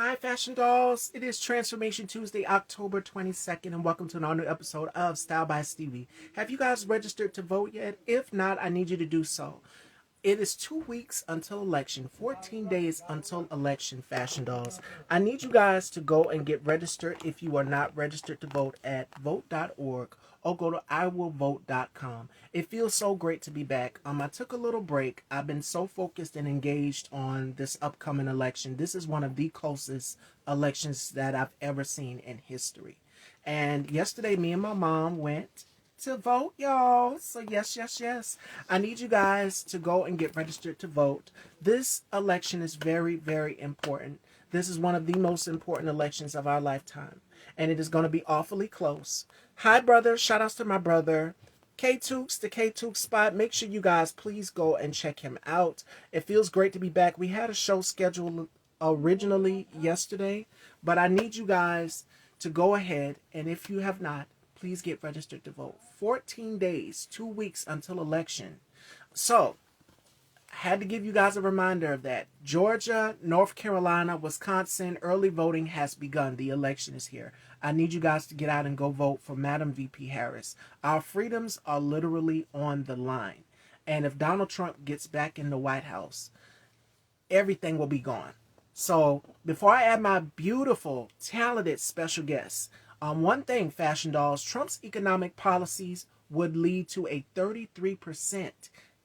Hi, Fashion Dolls. It is Transformation Tuesday, October 22nd, and welcome to an all new episode of Style by Stevie. Have you guys registered to vote yet? If not, I need you to do so. It is 2 weeks until election, 14 days until election, Fashion Dolls. I need you guys to go and get registered if you are not registered to vote at vote.org or go to iwillvote.com. It feels so great to be back. I took a little break. I've been so focused and engaged on this upcoming election. This is one of the closest elections that I've ever seen in history. And yesterday, me and my mom went to vote, y'all. So yes. I need you guys to go and get registered to vote. This election is very, very important. This is one of the most important elections of our lifetime. And it is going to be awfully close. Hi, brother. Shout outs to my brother. K Tooks, the K Tooks spot. Make sure you guys please go and check him out. It feels great to be back. We had a show scheduled originally yesterday, but I need you guys to go ahead, and if you have not, please get registered to vote. 14 days, 2 weeks until election. So, I had to give you guys a reminder of that. Georgia, North Carolina, Wisconsin, early voting has begun. The election is here. I need you guys to get out and go vote for Madam VP Harris. Our freedoms are literally on the line. And if Donald Trump gets back in the White House, everything will be gone. So before I add my beautiful, talented special guests, one thing, Fashion Dolls, Trump's economic policies would lead to a 33%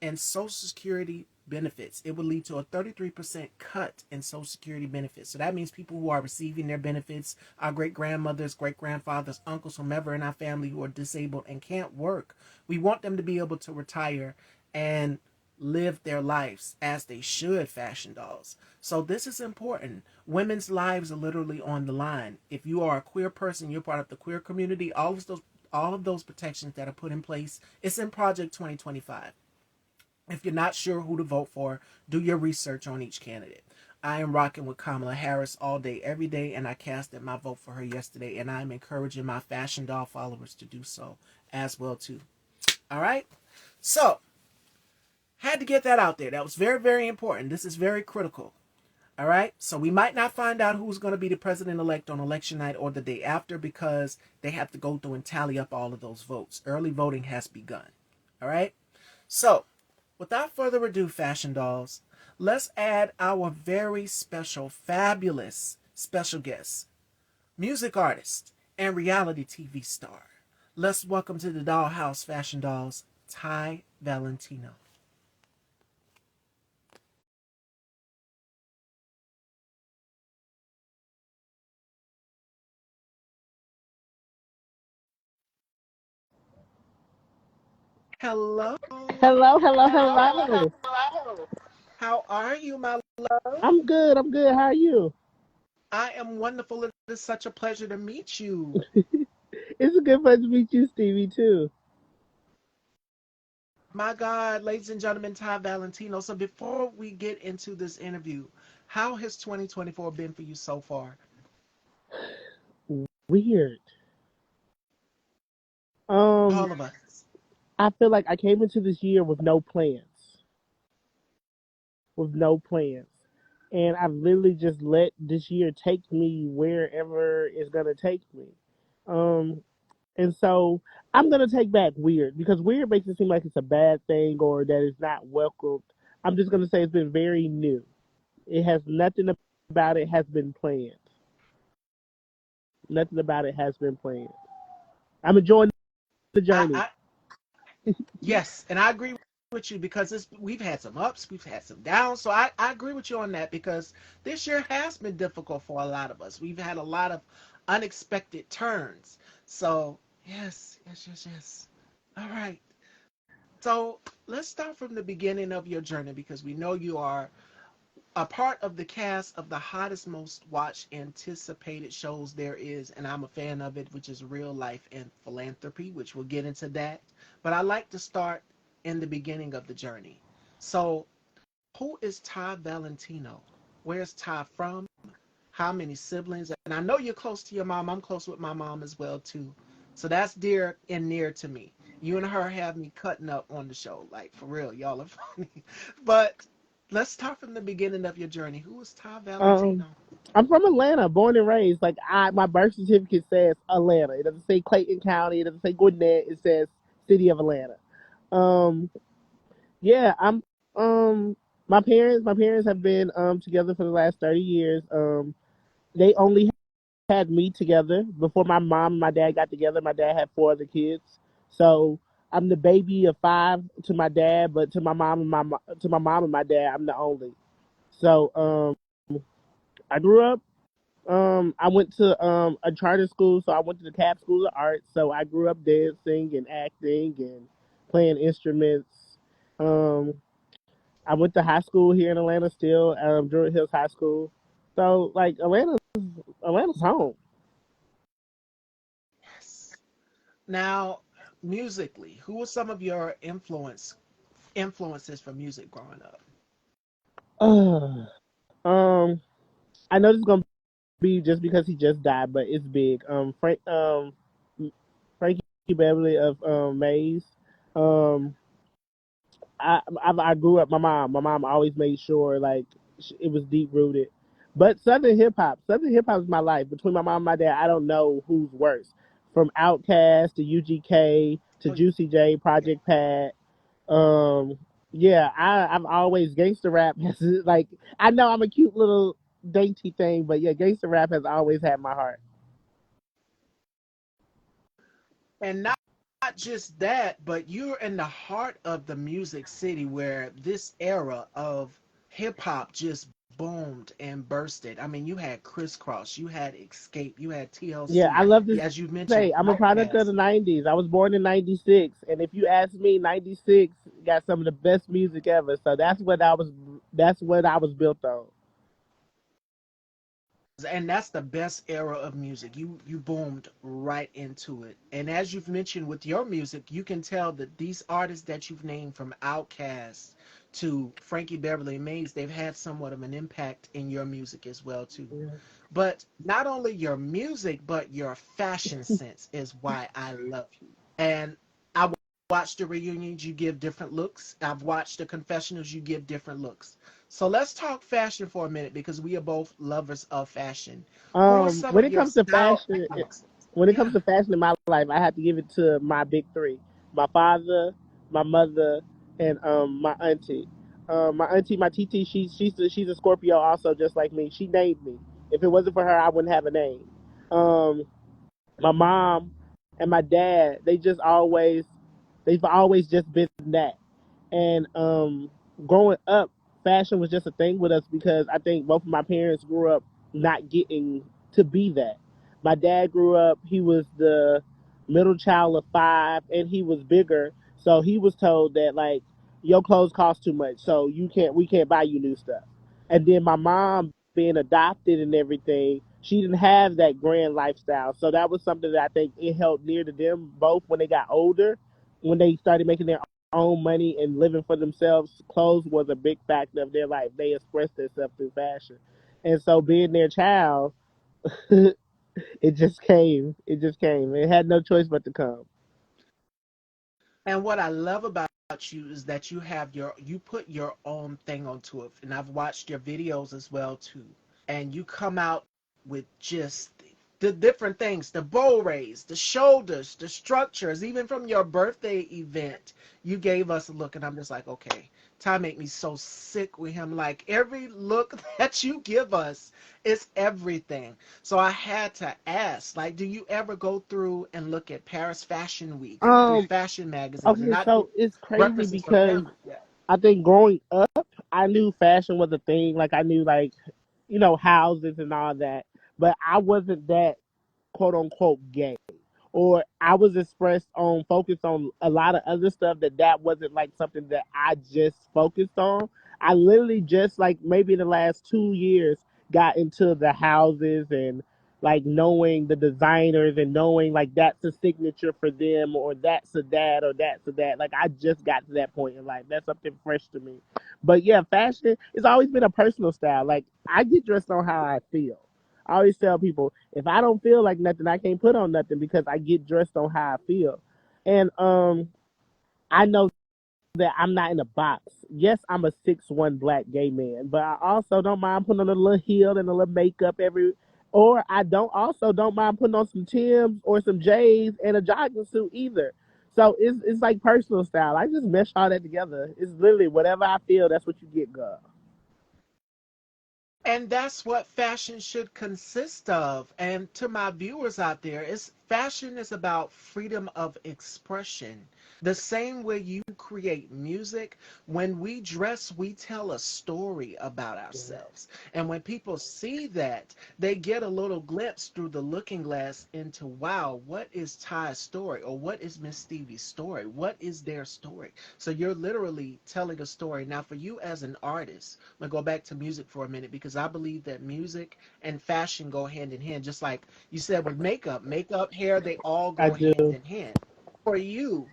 in Social Security benefits. It would lead to a 33% cut in Social Security benefits. So that means people who are receiving their benefits, our great grandmothers, great grandfathers, uncles, whomever in our family who are disabled and can't work, we want them to be able to retire and live their lives as they should, Fashion Dolls. So this is important. Women's lives are literally on the line. If you are a queer person, you're part of the queer community, all of those protections that are put in place, it's in Project 2025. If you're not sure who to vote for, do your research on each candidate. I am rocking with Kamala Harris all day, every day, and I casted my vote for her yesterday, and I'm encouraging my Fashion Doll followers to do so as well too. All right? So, had to get that out there. That was very, very important. This is very critical. All right? So we might not find out who's going to be the president-elect on election night or the day after because they have to go through and tally up all of those votes. Early voting has begun. All right? So, without further ado, Fashion Dolls, let's add our very special, fabulous special guest, music artist, and reality TV star. Let's welcome to the dollhouse, Fashion Dolls, Ty Valentino. Hello. Hello. How are you, my love? I'm good. How are you? I am wonderful. It is such a pleasure to meet you. It's a good place to meet you, Stevie, too. My God, ladies and gentlemen, Ty Valentino. So before we get into this interview, how has 2024 been for you so far? Weird. Um, All of us. I feel like I came into this year with no plans. With no plans. And I've literally just let this year take me wherever it's gonna take me. Um, and so I'm gonna take back weird because weird makes it seem like it's a bad thing or that it's not welcomed. I'm just gonna say it's been very new. It has nothing about it has been planned. Nothing about it has been planned. I'm enjoying the I, journey. I yes, and I agree with you because we've had some ups, we've had some downs. So I agree with you on that because this year has been difficult for a lot of us. We've had a lot of unexpected turns. So yes. All right. So let's start from the beginning of your journey because we know you are a part of the cast of the hottest, most watched, anticipated shows there is, and I'm a fan of it, which is Real Life and Philanthropy, which we'll get into that. But I like to start in the beginning of the journey. So, who is Ty Valentino? Where's Ty from? How many siblings? And I know you're close to your mom. I'm close with my mom as well too. So that's dear and near to me. You and her have me cutting up on the show, like for real. Y'all are funny. But let's start from the beginning of your journey. Who is Ty Um, Valentino? I'm from Atlanta, born and raised. Like my birth certificate says Atlanta. It doesn't say Clayton County. It doesn't say Gwinnett. It says City of Atlanta. Um, yeah, I'm. My parents have been together for the last 30 years. They only had me together before my mom and my dad got together. My dad had four other kids, so I'm the baby of five to my dad, but to my mom and my dad, I'm the only. So I grew up. I went to a charter school, so I went to the Cap School of Arts. So I grew up dancing and acting and playing instruments. Um, I went to high school here in Atlanta still, Druid Hills High School. So like Atlanta's home. Yes. Now, musically, who were some of your influences for music growing up? um, I know this is gonna be just because he just died, but it's big. Frankie Beverly of Maze. Um, I grew up. My mom always made sure like it was deep rooted. But Southern hip hop is my life. Between my mom and my dad, I don't know who's worse. From Outkast to UGK to Oh, yeah. Juicy J, Yeah. Project Pat. Um, yeah, I've always gangster rap has like I know I'm a cute little dainty thing, but yeah, gangster rap has always had my heart. And not just that, but you're in the heart of the music city where this era of hip hop just boomed and bursted. I mean, you had Crisscross, you had Escape, you had Yeah, TLC, I love to as you mentioned, say I'm a product of Outkast. the '90s. I was born in '96, and if you ask me, '96 got some of the best music ever. So that's what I was. That's what I was built on. And that's the best era of music. You boomed right into it. And as you've mentioned with your music, you can tell that these artists that you've named from Outkast to Frankie Beverly and Maze, they've had somewhat of an impact in your music as well too. But not only your music, but your fashion sense is why I love you. And I watched the reunions, you give different looks. I've watched the confessionals, you give different looks. So let's talk fashion for a minute because we are both lovers of fashion. Who are some When of it your comes to style fashion, icons? when it Yeah. comes to fashion in my life, I have to give it to my big three: my father, my mother, and my auntie. My auntie, my TT, she's a Scorpio also, just like me. She named me. If it wasn't for her, I wouldn't have a name. Um, my mom and my dad, they've always just been that. And growing up, fashion was just a thing with us because I think both of my parents grew up not getting to be that. My dad grew up, he was the middle child of five, and he was bigger. So he was told that, like, your clothes cost too much, so we can't buy you new stuff. And then my mom being adopted and everything, she didn't have that grand lifestyle. So that was something that I think it held near to them both when they got older, when they started making their own money and living for themselves. Clothes was a big factor of their life. They expressed themselves through fashion. And so being their child, it just came. It just came. It had no choice but to come. And what I love about you is that you put your own thing onto it. And I've watched your videos as well too. And you come out with just the different things, the bow raise, the shoulders, the structures, even from your birthday event, you gave us a look, and I'm just like, okay, Ty make me so sick with him. Like every look that you give us is everything. So I had to ask, like, do you ever go through and look at Paris Fashion Week through Um, fashion magazines and okay, not so it's crazy references from because them? Yeah. I think growing up, I knew fashion was a thing. Like I knew like, houses and all that. But I wasn't that quote unquote gay. Or I was expressed on focused on a lot of other stuff that wasn't like something that I just focused on. I literally just like maybe in the last 2 years got into the houses and like knowing the designers and knowing like that's a signature for them or that's a that or that's a that. Like I just got to that point in life. That's something fresh to me. But yeah, fashion it's always been a personal style. Like I get dressed on how I feel. I always tell people if I don't feel like nothing, I can't put on nothing because I get dressed on how I feel. And I know that I'm not in a box. Yes, I'm a 6'1" black gay man, but I also don't mind putting on a little heel and a little makeup or I don't mind putting on some Timbs or some J's and a jogging suit either. So it's like personal style. I just mesh all that together. It's literally whatever I feel. That's what you get, girl. And that's what fashion should consist of. And to my viewers out there, it's fashion is about freedom of expression. The same way you create music, when we dress, we tell a story about ourselves. And when people see that, they get a little glimpse through the looking glass into, wow, what is Ty's story? Or what is Miss Stevie's story? What is their story? So you're literally telling a story. Now, for you as an artist, I'm going to go back to music for a minute because I believe that music and fashion go hand in hand. Just like you said with makeup, hair, they all I go hand do. in hand. For you,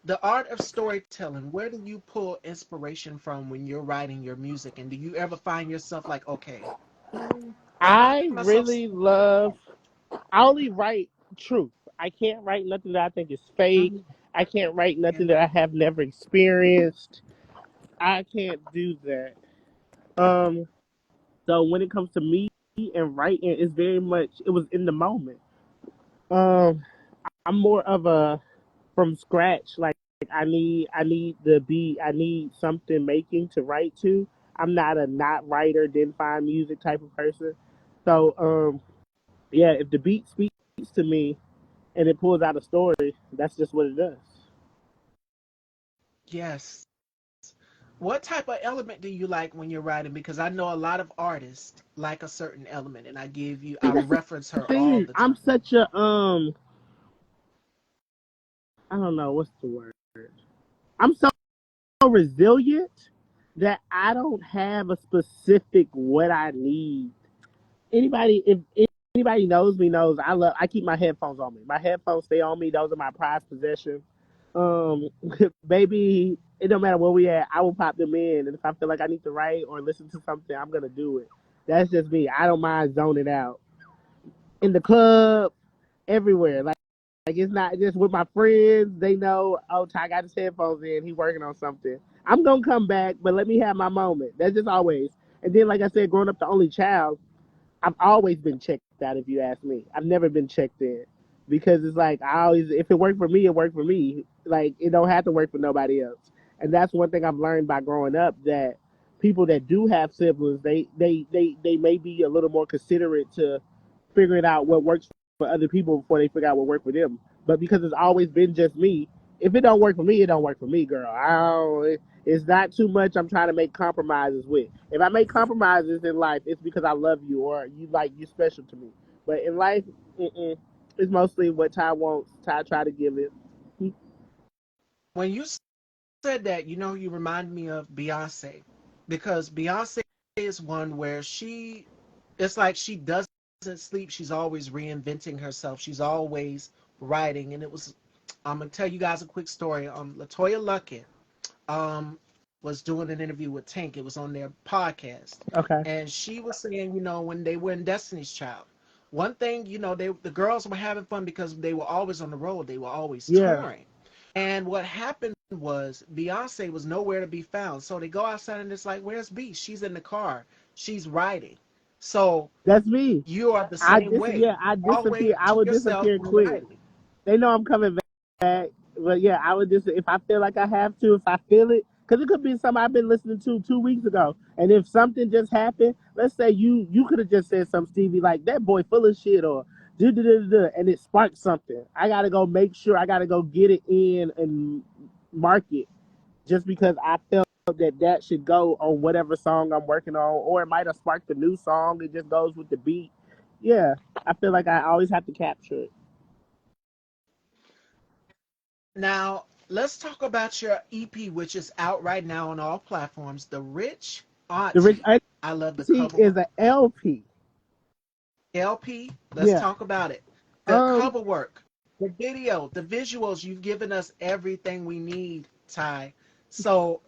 the art of storytelling, where do you pull inspiration from when you're writing your music? And do you ever find yourself like, okay, I find I myself really love. I only write truth. I can't write nothing that I think is fake. Mhm. I can't write Yeah. nothing that I have never experienced. I can't do that. Um, so when it comes to me and writing, it's very much it was in the moment. Um, I'm more of a from scratch. Like I need the beat. I need something making to write to. I'm not a not writer, didn't find music type of person. So yeah, if the beat speaks to me and it pulls out a story, that's just what it does. Yes. What type of element do you like when you're writing? Because I know a lot of artists like a certain element, and See, I that's the reference her all thing. the I'm time. such a I don't know what's the word. I'm so resilient that I don't have a specific what I need. If anybody knows me knows I keep my headphones on me. My headphones stay on me. Those are my prized possession. Um, baby, it don't matter where we at. I will pop them in, and if I feel like I need to write or listen to something, I'm gonna do it. That's just me. I don't mind zoning out in the club, everywhere. Like it's not just with my friends. They know, oh, Ty got his headphones in. He working on something. I'm gonna come back, but let me have my moment. That's just always. And then, like I said, growing up the only child, I've always been checked out. If you ask me, I've never been checked in because it's like I always, if it worked for me, it worked for me. Like it don't have to work for nobody else. And that's one thing I've learned by growing up that people that do have siblings, they may be a little more considerate to figuring out what works for other people before they figure out what works for them. But because it's always been just me, if it don't work for me, it don't work for me, girl. I don't. It's not too much I'm trying to make compromises with. If I make compromises in life, it's because I love you or you special to me. But in life, it's mostly what Ty wants. Ty try to give it. When you said that, you remind me of Beyonce because Beyonce is one where it's like she doesn't sleep. She's always reinventing herself. She's always writing. And I'm going to tell you guys a quick story. Latoya Luckett um, was doing an interview with Tank. It was on their podcast. Okay. And she was saying, when they were in Destiny's Child, one thing, the girls were having fun because they were always on the road. They were always Yeah, touring. And what happened was Beyonce was nowhere to be found. So they go outside and it's like, where's B? She's in the car. She's riding. So that's me. you are the same way. Yeah, I Always disappear. I to would yourself disappear when quick. riding. They know I'm coming back. But yeah, I would just if I feel like I have to, if I feel it, because it could be something I've been listening to 2 weeks ago, and if something just happened, let's say you could have just said something, Stevie, like that boy full of shit or and it sparked something. I gotta go make sure I gotta go get it in and mark it just because I felt that should go on whatever song I'm working on, or it might have sparked a new song. It just goes with the beat. Yeah, I feel like I always have to capture it. Now, let's talk about your EP, which is out right now on all platforms. The Rich The Rich Auntie. I love the Auntie cover is work. an LP. LP, let's Yeah. talk about it. The Um. cover work, the video, the visuals, you've given us everything we need, Ty. So,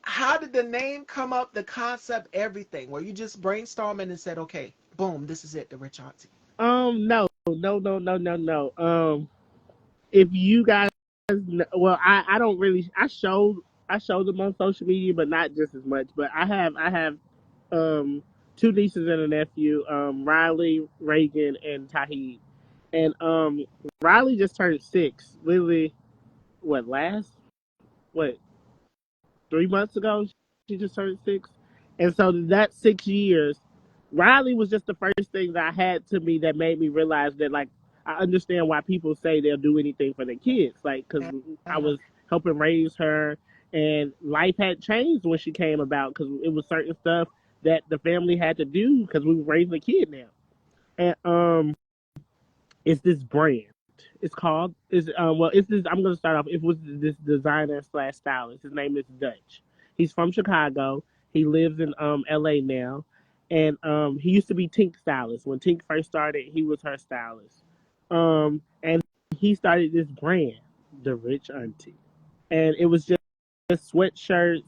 how did the name come up, the concept, everything? Were you just brainstorming and said, okay, boom, this is it, The Rich Auntie? No. No. No. No. No. No. If you guys well, I don't really. I showed them on social media, but not just as much. But I have um two nieces and a nephew, Riley, Reagan, and Tahid. And Riley just turned 6. Literally, what last what 3 months ago? She just turned 6, and so that 6 years, Riley was just the first thing that I had to me that made me realize that like I understand why people say they'll do anything for their kids, like because I Uh, was helping raise her, and life had changed when she came about because it was certain stuff that the family had to do because we were raising a kid now, and it's this brand. It's called. It's well. It's this. I'm gonna start off. It was this designer slash stylist. His name is Dutch. He's from Chicago. He lives in L.A. now, and he used to be Tink stylist. When Tink first started, he was her stylist. And he started this brand, the Rich Auntie, and it was just sweatshirts.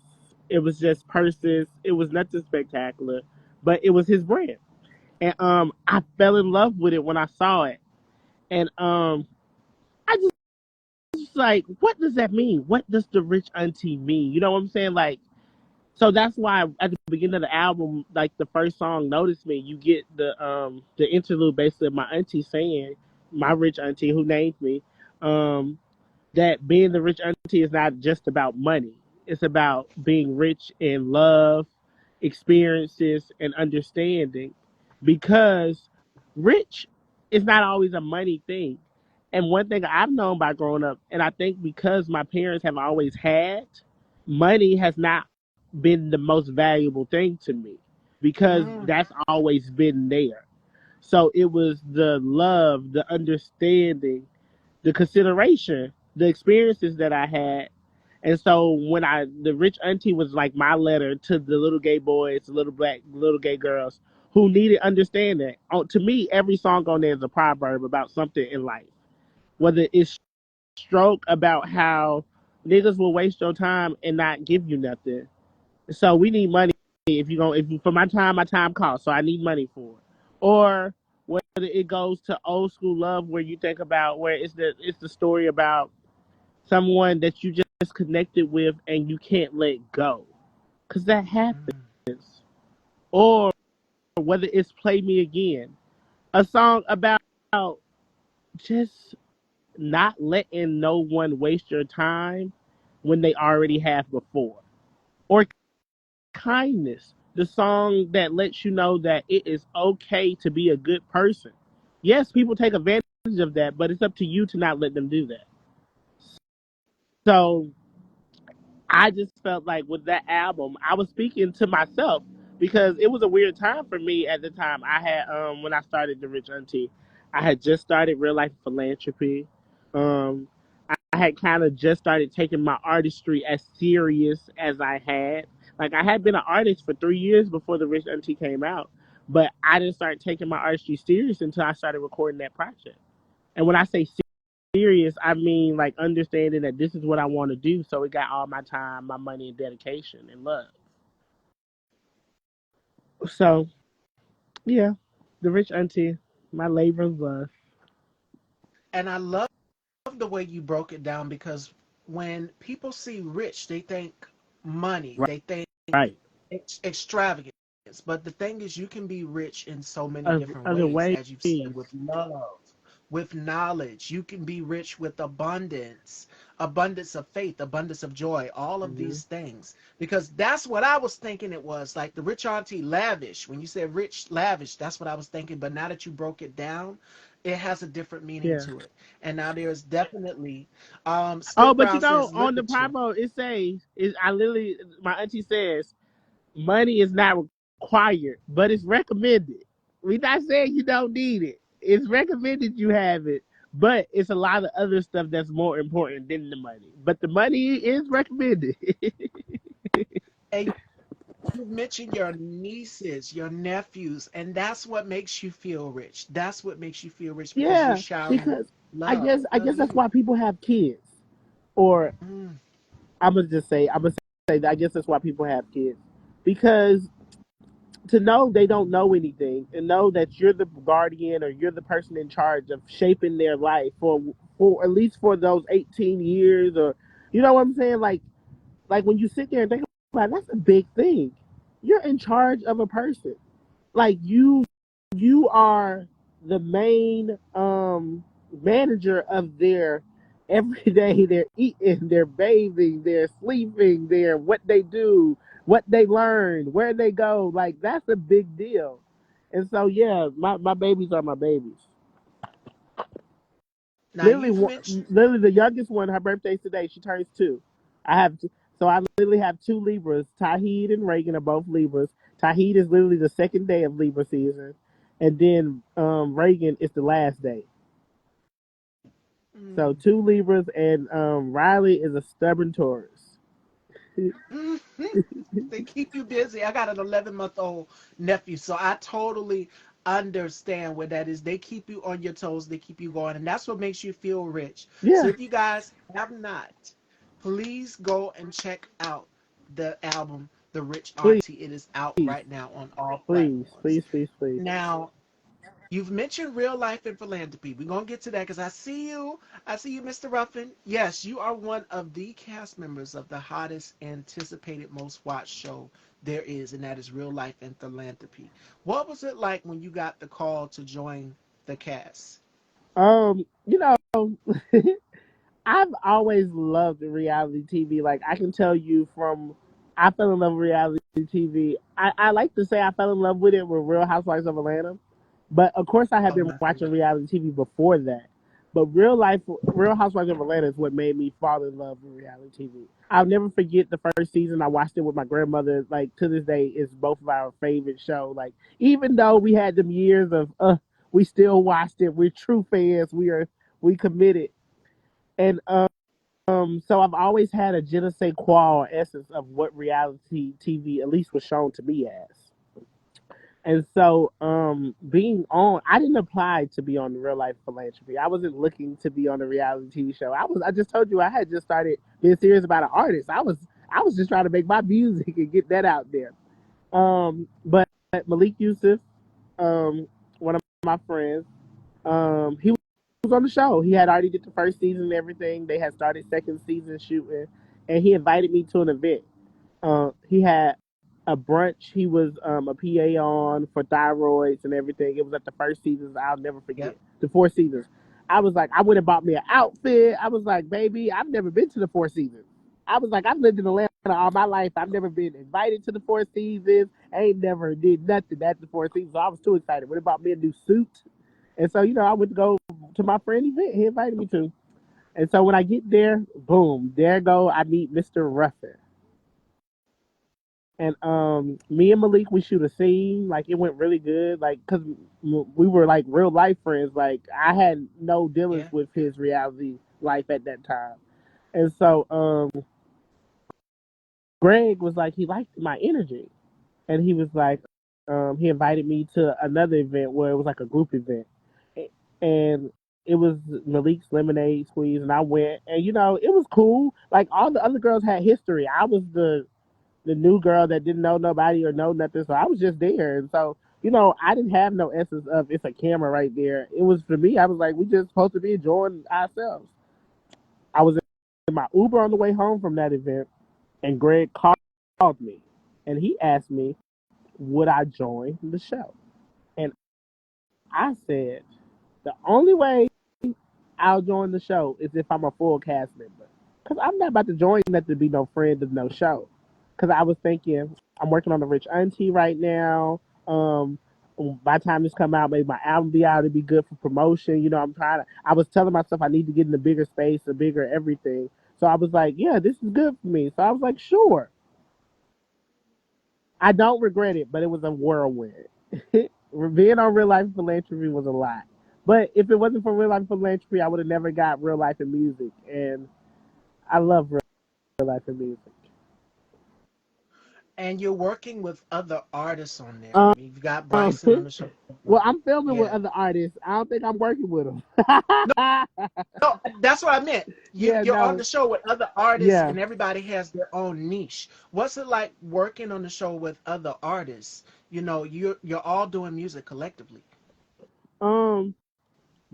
It was just purses. It was nothing spectacular, but it was his brand, and I fell in love with it when I saw it, and I just was like, what does that mean? What does the rich auntie mean? You know what I'm saying? Like, so that's why at the beginning of the album, like the first song, "Notice Me," you get the interlude basically of my auntie saying, my rich auntie who named me, um, that being the rich auntie is not just about money. It's about being rich in love, experiences, and understanding. Because rich is not always a money thing. And one thing I've known by growing up, and I think because my parents have always had, money has not been the most valuable thing to me because mm, that's always been there. So it was the love, the understanding, the consideration, the experiences that I had. And so when the rich auntie was like my letter to the little gay boys, little gay girls who needed understanding. To me, every song on there is a proverb about something in life. Whether it's stroke about how niggas will waste your time and not give you nothing. So we need money if you, for my time costs. So I need money for it. Or whether it goes to old school love where you think about where it's the story about someone that you just connected with and you can't let go. Cause that happens. mm, Or whether it's Play Me Again. A song about just not letting no one waste your time when they already have before. Or Kindness, the song that lets you know that it is okay to be a good person. Yes, people take advantage of that, but it's up to you to not let them do that. So I just felt like with that album, I was speaking to myself because it was a weird time for me at the time. I had when I started the Rich Auntie, I had just started real life philanthropy. I had kind of just started taking my artistry as serious as I had. Like I had been an artist for 3 years before the Rich Auntie came out, but I didn't start taking my artistry serious until I started recording that project. And when I say serious, I mean like understanding that this is what I want to do. So it got all my time, my money, and dedication and love. So yeah, the Rich Auntie, my labor of love. and I love the way you broke it down because when people see rich, they think money, they think Right. extravagance. But the thing is, you can be rich in so many different Other ways, ways. as you've said, with love, with knowledge. You can be rich with abundance, abundance of faith, abundance of joy, all of Hmm. these things. Because that's what I was thinking it was like the rich auntie lavish. When you said rich, lavish, that's what I was thinking. But now that you broke it down, it has a different meaning Yeah. to it. And now there's definitely, Oh, Spit but you Brown know, says on the literature. promo it says is I literally my auntie says money is not required, but it's recommended. We're not saying you don't need it. It's recommended you have it, but it's a lot of other stuff that's more important than the money. But the money is recommended. And you mentioned your nieces, your nephews, and that's what makes you feel rich. That's what makes you feel rich because you're Yeah, showering because I love. guess I guess that's Mm, why people have kids. Or mm, I'm gonna say that I guess that's why people have kids because to know they don't know anything and know that you're the guardian or you're the person in charge of shaping their life for at least for those 18 years, or you know what I'm saying? Like when you sit there and think about it, that's a big thing. You're in charge of a person. Like you are the main manager of their every day. They're eating, they're bathing, they're sleeping, they're what they do, what they learn, where they go. Like that's a big deal. And so yeah, my babies are my babies. Now you've mentioned. Literally the youngest one, her birthday's today. She turns 2. I have two, so I literally have 2 Libras. Tahid and Reagan are both Libras. Tahid is literally the second day of Libra season, and then Reagan is the last day. So 2 Libras, and Riley is a stubborn Taurus. They keep you busy. I got an 11-month-old nephew, so I totally understand what that is. They keep you on your toes, they keep you going, and that's what makes you feel rich. So Yeah, if you guys have not, please go and check out the album The Rich please, Auntie. It is out right now on all please, platforms. please, please, please. Now, you've mentioned real life and philanthropy. We're gonna get to that because I see you. I see you, Mr. Ruffin. Yes, you are one of the cast members of the hottest anticipated most watched show there is, and that is Real Life and Philanthropy. What was it like when you got the call to join the cast? You know, I've always loved reality TV. Like I can tell you from I fell in love with reality TV. I like to say I fell in love with it with Real Housewives of Atlanta. But of course I had Oh, been my watching favorite. reality TV before that. But Real Housewives of Atlanta is what made me fall in love with reality TV. I'll never forget the first season. I watched it with my grandmother. Like to this day, it's both of our favorite show. Like even though we had them years of we still watched it. We're true fans. We committed. And so I've always had a je ne sais quoi essence of what reality TV at least was shown to me as. And so being on I didn't apply to be on the Real Life Philanthropy. I wasn't looking to be on a reality TV show. I just told you I had just started being serious about an artist. I was just trying to make my music and get that out there. But Malik Yusuf, one of my friends, he was on the show. He had already did the first season and everything. They had started second season shooting, and he invited me to an event. He had a brunch. He was a PA on for thyroids and everything. It was at the first seasons. I'll never forget Yep. the Four Seasons. I was like, I went and bought me an outfit. I was like, baby, I've never been to the Four Seasons. I was like, I've lived in Atlanta all my life. I've never been invited to the Four Seasons. I ain't never did nothing at the Four Seasons. So I was too excited. Went and bought me a new suit. And so, I went to go to my friend event he invited me to. And so when I get there, boom, there go I meet Mr. Ruffin. And me and Malik, we shoot a scene. Like it went really good. Like because we were like real life friends. Like I had no dealings Yeah. with his reality life at that time. And so Greg was like he liked my energy, and he was like he invited me to another event where it was like a group event, and it was Malik's lemonade squeeze, and I went, and it was cool. Like all the other girls had history. I was the new girl that didn't know nobody or know nothing. So I was just there. And so, I didn't have no essence of it's a camera right there. It was for me, I was like, we just supposed to be enjoying ourselves. I was in my Uber on the way home from that event, and Greg called me and he asked me, would I join the show? And I said, the only way I'll join the show is if I'm a full cast member. Because I'm not about to join that to be no friend of no show. Because I was thinking, I'm working on the Rich Auntie right now. By the time this come out, maybe my album be out. It'd be good for promotion. I'm trying to. I was telling myself I need to get in a bigger space, a bigger everything. So I was like, yeah, this is good for me. So I was like, sure. I don't regret it, but it was a whirlwind. Being on Real Life Philanthropy was a lot. But if it wasn't for Real Life Philanthropy, I would have never got Real Life in Music. And I love Real Life in Music. And you're working with other artists on there. I Um, mean, you've got Bryson on the show. well, I'm filming with Yeah. other artists. I don't think I'm working with them. No, no, that's what I meant. Yeah, You're on no, the show with other artists, yeah. and everybody has their own niche. What's it like working on the show with other artists? You're all doing music collectively. Um,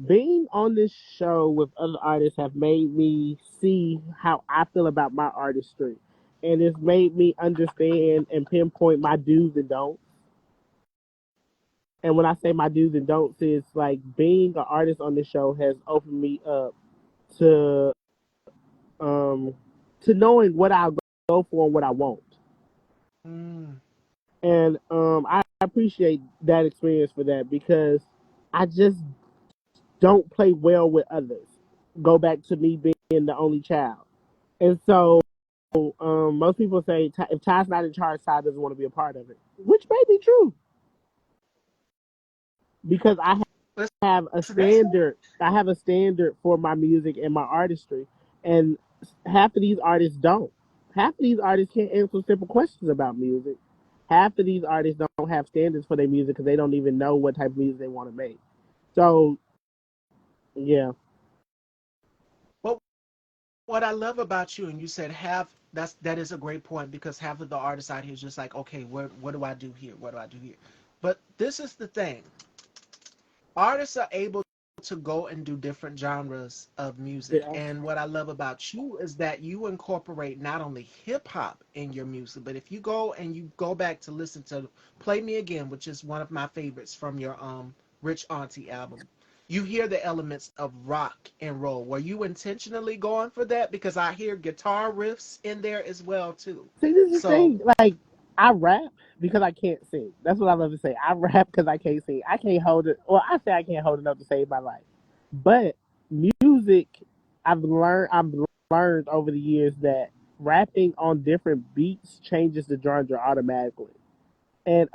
Being on this show with other artists have made me see how I feel about my artistry, and it's made me understand and pinpoint my do's and don'ts. And when I say my do's and don'ts, is like being an artist on the show has opened me up to um to knowing what I'll go for and what I won't. Mm. And I appreciate that experience for that because I just don't play well with others. Go back to me being the only child. And so most people say if Ty's not in charge, Ty doesn't want to be a part of it, which may be true because have a Listen, that's standard. I have a standard for my music and my artistry, and half of these artists don't. Half of these artists can't answer simple questions about music. Half of these artists don't have standards for their music because they don't even know what type of music they want to make. So yeah, what what I love about you, and you said half. That is a great point because half of the artists out here is just like, okay, what do I do here? What do I do here? But this is the thing: artists are able to go and do different genres of music. yeah. And what I love about you is that you incorporate not only hip hop in your music, but if you go and you go back to listen to Play Me Again, which is one of my favorites from your Rich Auntie album, you hear the elements of rock and roll. Were you intentionally going for that? Because I hear guitar riffs in there as well too. See, this is the So thing. Like, I rap because I can't sing. That's what I love to say. I rap because I can't sing. I can't hold it. Well, I say I can't hold it up to save my life. But music, I've learned over the years that rapping on different beats changes the genre automatically. And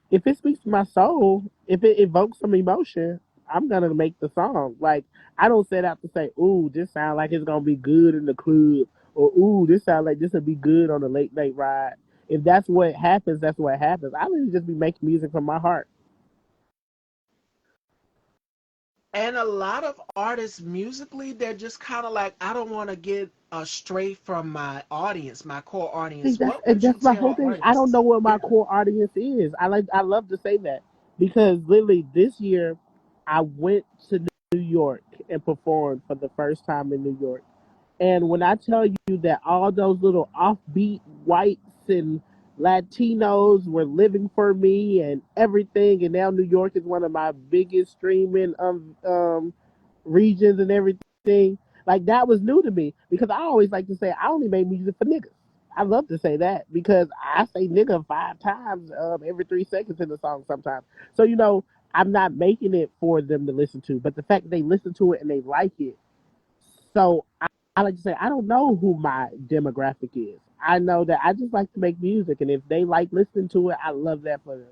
if it speaks to my soul, if it evokes some emotion, I'm gonna make the song. Like I don't set out to say, "Ooh, this sound like it's gonna be good in the club," or "Ooh, this sound like this will be good on the late night ride." If that's what happens, that's what happens. I really just be making music from my heart. and a lot of artists musically, they're just kind of like, I don't want to get astray from my audience, my core See, audience. that's What and would you that's my tell whole thing. I don't artists? know what my Yeah. core audience is. I love to say that because literally this year, I went to New York and performed for the first time in New York. And when I tell you that all those little offbeat whites and Latinos were living for me and everything, and now New York is one of my biggest streaming regions and everything, like that was new to me because I always like to say I only make music for niggas. I love to say that because I say nigga 5 times every 3 seconds in the song sometimes. So I'm not making it for them to listen to, but the fact that they listen to it and they like it, so I like to say I don't know who my demographic is. I know that I just like to make music, and if they like listening to it, I love that for them.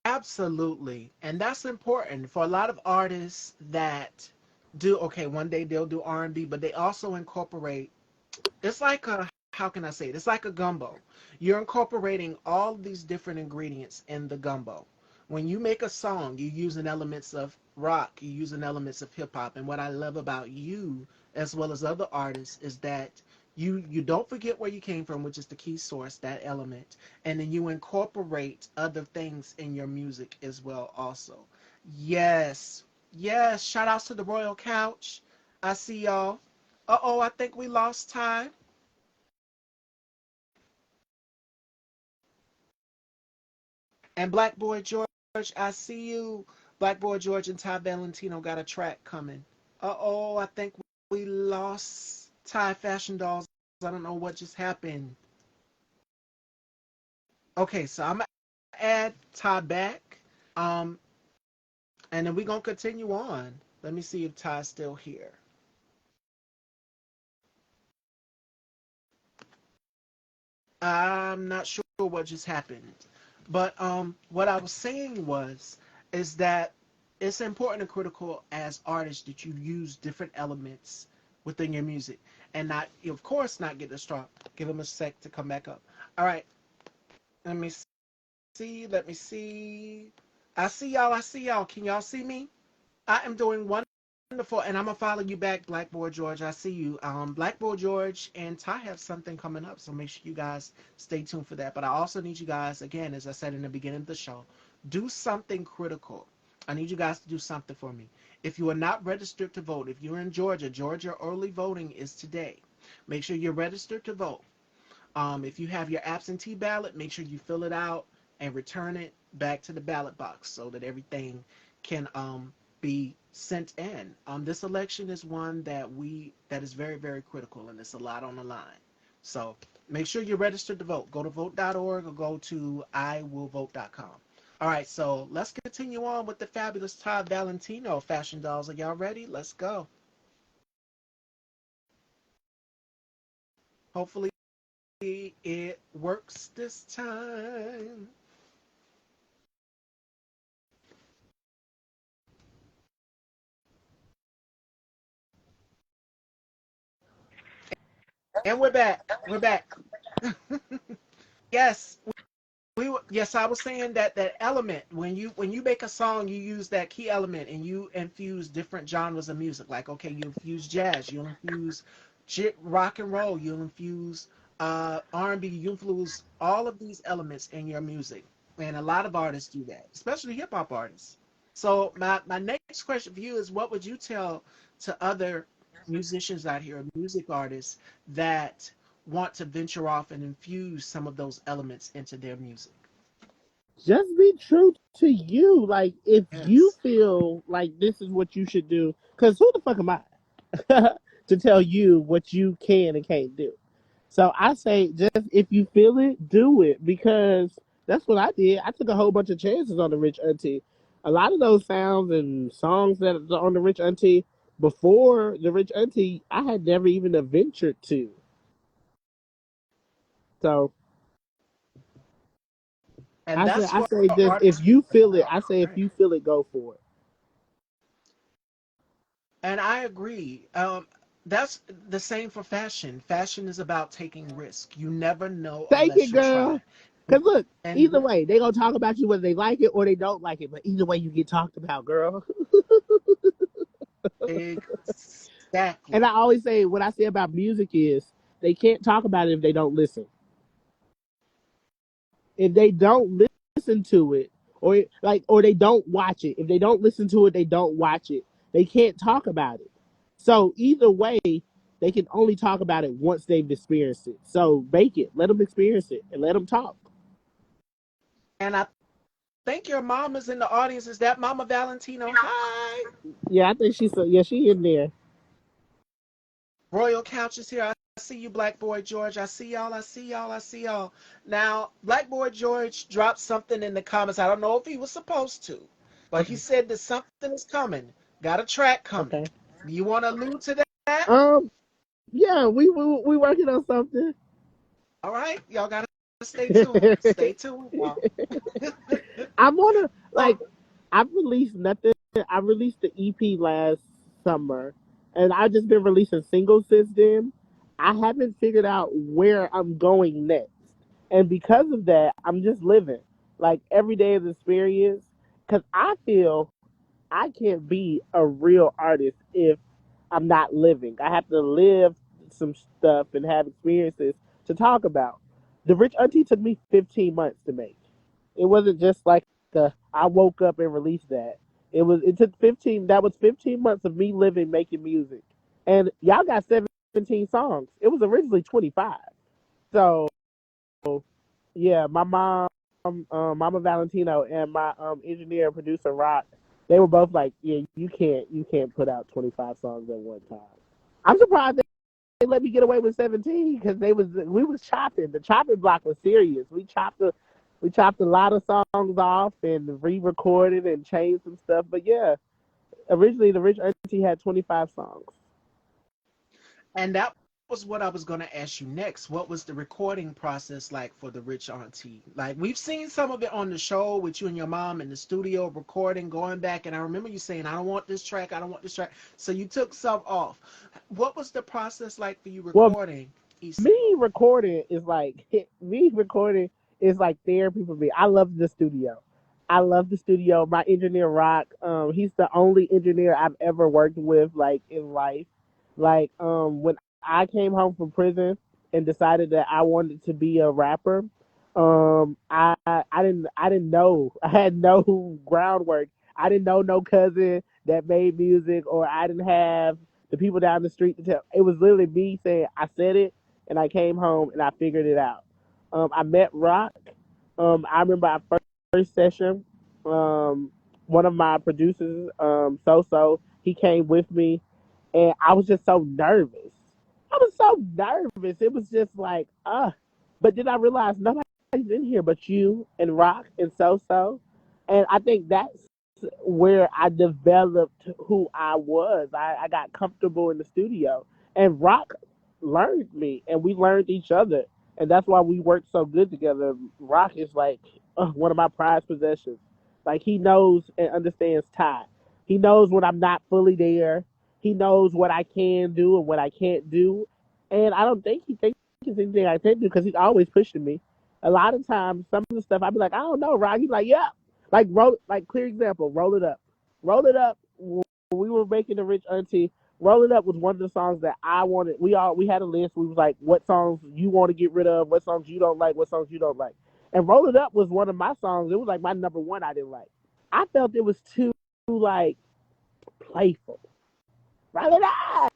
Absolutely. And that's important for a lot of artists that do, okay, one day they'll do R&B, but they also incorporate, it's like a, how can I say it? It's like a gumbo. You're incorporating all these different ingredients in the gumbo. When you make a song, you're using elements of rock, you're using elements of hip hop. And what I love about you, as well as other artists, is that you don't forget where you came from, which is the key source, that element, and then you incorporate other things in your music as well. Also, yes, yes. Shout outs to the Royal Couch. I see y'all. Uh-oh, I think we lost time. And Black Boy George, I see you. Black Boy George and Ty Valentino got a track coming. Uh-oh, I think we lost Ty Fashion Dolls. I don't know what just happened. Okay, so I'm gonna add Ty back. Um, and then we're gonna continue on. Let me see if Ty's still here. I'm not sure what just happened. But what I was saying was is that it's important and critical as artists that you use different elements within your music and not, of course, not get distraught. Give them a sec to come back up. All right, let me see. Let me see. I see y'all. I see y'all. Can y'all see me? I am doing wonderful, and I'm gonna follow you back, Blackboard George. I see you. Blackboard George and Ty have something coming up, so make sure you guys stay tuned for that. But I also need you guys, again, as I said in the beginning of the show, do something critical. I need you guys to do something for me. If you are not registered to vote, if you're in Georgia, Georgia early voting is today. Make sure you're registered to vote. If you have your absentee ballot, make sure you fill it out and return it back to the ballot box so that everything can be sent in. This election is one that is very, very critical, and it's a lot on the line. So make sure you're registered to vote. Go to vote.org or go to iwillvote.com. All right, so let's continue on with the fabulous Todd Valentino fashion dolls. Are y'all ready? Let's go. Hopefully it works this time. And we're back. We're back. Yes, yes, I was saying that element when you make a song, you use that key element and you infuse different genres of music. Like, okay, you infuse jazz, you'll infuse rock and roll, you'll infuse R&B, you infuse all of these elements in your music. And a lot of artists do that, especially hip hop artists. So my next question for you is, what would you tell to other musicians out here, music artists that want to venture off and infuse some of those elements into their music? Just be true to you. Like, if you Yes. feel like this is what you should do, because who the fuck am I to tell you what you can and can't do? So I say, just if you feel it, do it, because that's what I did. I took a whole bunch of chances on the Rich Auntie. A lot of those sounds and songs that are on the Rich Auntie, before the Rich Auntie, I had never even ventured to. So And I say, that's I what say, just if artists you feel it, are. I say, if Right. you feel it, go for it. And I agree. That's the same for fashion. Fashion is about taking risk. You never know Take it, unless you girl. try. Cause look, And either way, they gonna talk about you whether they like it or they don't like it. But either way, you get talked about, girl. And I exactly. always say, what I say about music is, they can't talk about it if they don't listen. If they don't listen to it, or they don't watch it. If they don't listen to it, they don't watch it. They can't talk about it. So either way, they can only talk about it once they've experienced it. So bake it, let them experience it, and let them talk. And I think your mom is in the audience. Is that Mama Valentino? Hi. Yeah, I think she in there. Royal Couch is here. I see you, Black Boy George. I see y'all. I see y'all. I see y'all. Now, Black Boy George dropped something in the comments. I don't know if he was supposed to, but he Okay. said that something is coming. Got a track coming. Okay. Do you want to allude to that? Um. Yeah, we working on something. All right, y'all gotta stay tuned. Stay tuned, y'all. I'm on a So, like. I've released nothing. I released the EP last summer, and I've just been releasing singles since then. I haven't figured out where I'm going next, and because of that, I'm just living. Like, every day is experience. Because I feel I can't be a real artist if I'm not living. I have to live some stuff and have experiences to talk about. The Rich Auntie took me 15 months to make. It wasn't just like I woke up and released that. It took 15. That was 15 months of me living, making music, and y'all got 17 songs. It was originally 25. So yeah, my mom, Mama Valentino, and my engineer and producer Rock, they were both like, "Yeah, you can't put out 25 songs at one time." I'm surprised they let me get away with 17 because we was chopping. The chopping block was serious. We chopped a lot of songs off and re-recorded and changed some stuff. But yeah, originally the Rich Auntie had 25 songs. and that was what I was gonna ask you next. What was the recording process like for the Rich Auntie? Like, we've seen some of it on the show with you and your mom in the studio recording, going back, and I remember you saying, "I don't want this track. I don't want this track." So you took some off. What was the process like for you Well, recording each me single? recording is like me recording is like therapy for me. I love the studio. I love the studio. My engineer Rock, he's the only engineer I've ever worked with like in life. Like, when I came home from prison and decided that I wanted to be a rapper, I didn't know. I had no groundwork. I didn't know no cousin that made music, or I didn't have the people down the street to tell. It was literally me saying I said it, and I came home and I figured it out. I met Rock. I remember our first session. Um, one of my producers, he came with me, and I was just so nervous. I was so nervous. It was just like, But then I realized nobody's in here but you and Rock and and I think that's where I developed who I was. I got comfortable in the studio, and Rock learned me, and we learned each other, and that's why we worked so good together. Rock is like one of my prized possessions. Like he knows and understands Ty. He knows when I'm not fully there. He knows what I can do and what I can't do, and I don't think he thinks there's anything I can do because he's always pushing me. A lot of times, some of the stuff I'd be like, I don't know, Rock. He's like, yeah, like clear example, roll it up, roll it up. When we were making the Rich Auntie, roll it up was one of the songs that I wanted. We had a list. We was like, what songs you want to get rid of, what songs you don't like, what songs you don't like. And roll it up was one of my songs. It was like my number one. I didn't like. I felt it was too like playful. Roll it up,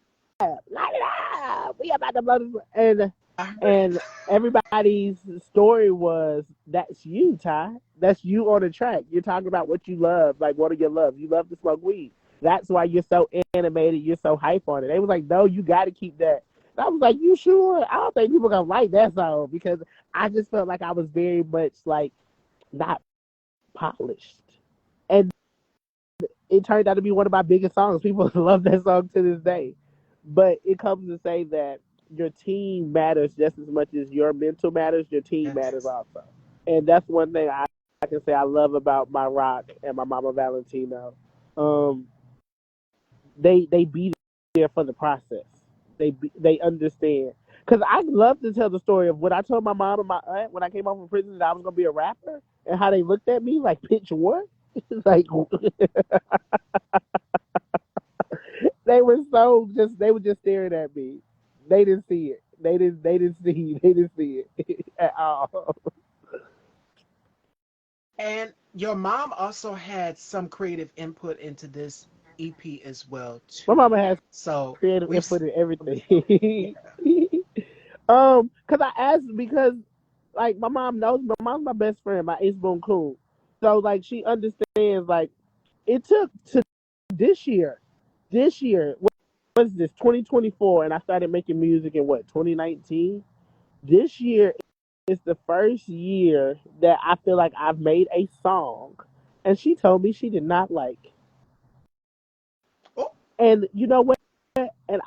light it up. We about to blow this. I heard. And everybody's story was that's you, Ty. That's you on the track. You're talking about what you love, like what are your loves? You love to smoke weed. That's why you're so animated. You're so hype on it. They was like, no, you got to keep that. And I was like, you sure? I don't think people gonna like that song because I just felt like I was very much like not polished. And it turned out to be one of my biggest songs. People love that song to this day. But it comes to say that your team matters just as much as your mental matters. Your team matters Yes. also, and that's one thing I can say I love about my Rock and my Mama Valentino. Um, they be there for the process. They understand. Cause I love to tell the story of when I told my mom and my aunt when I came home from prison that I was gonna be a rapper and how they looked at me like, "Bitch, what?" like they were just staring at me. They didn't see it. They didn't see it at all. And your mom also had some creative input into this EP as well My too. mama has So creative we've input in yeah. everything. Cause I asked because like my mom knows my mom's my best friend, my ace boon coon. So like she understands like it took to this year. This year, what is this? 2024, and I started making music in what 2019. This year is the first year that I feel like I've made a song, and she told me she did not like. Oh, And you know what? And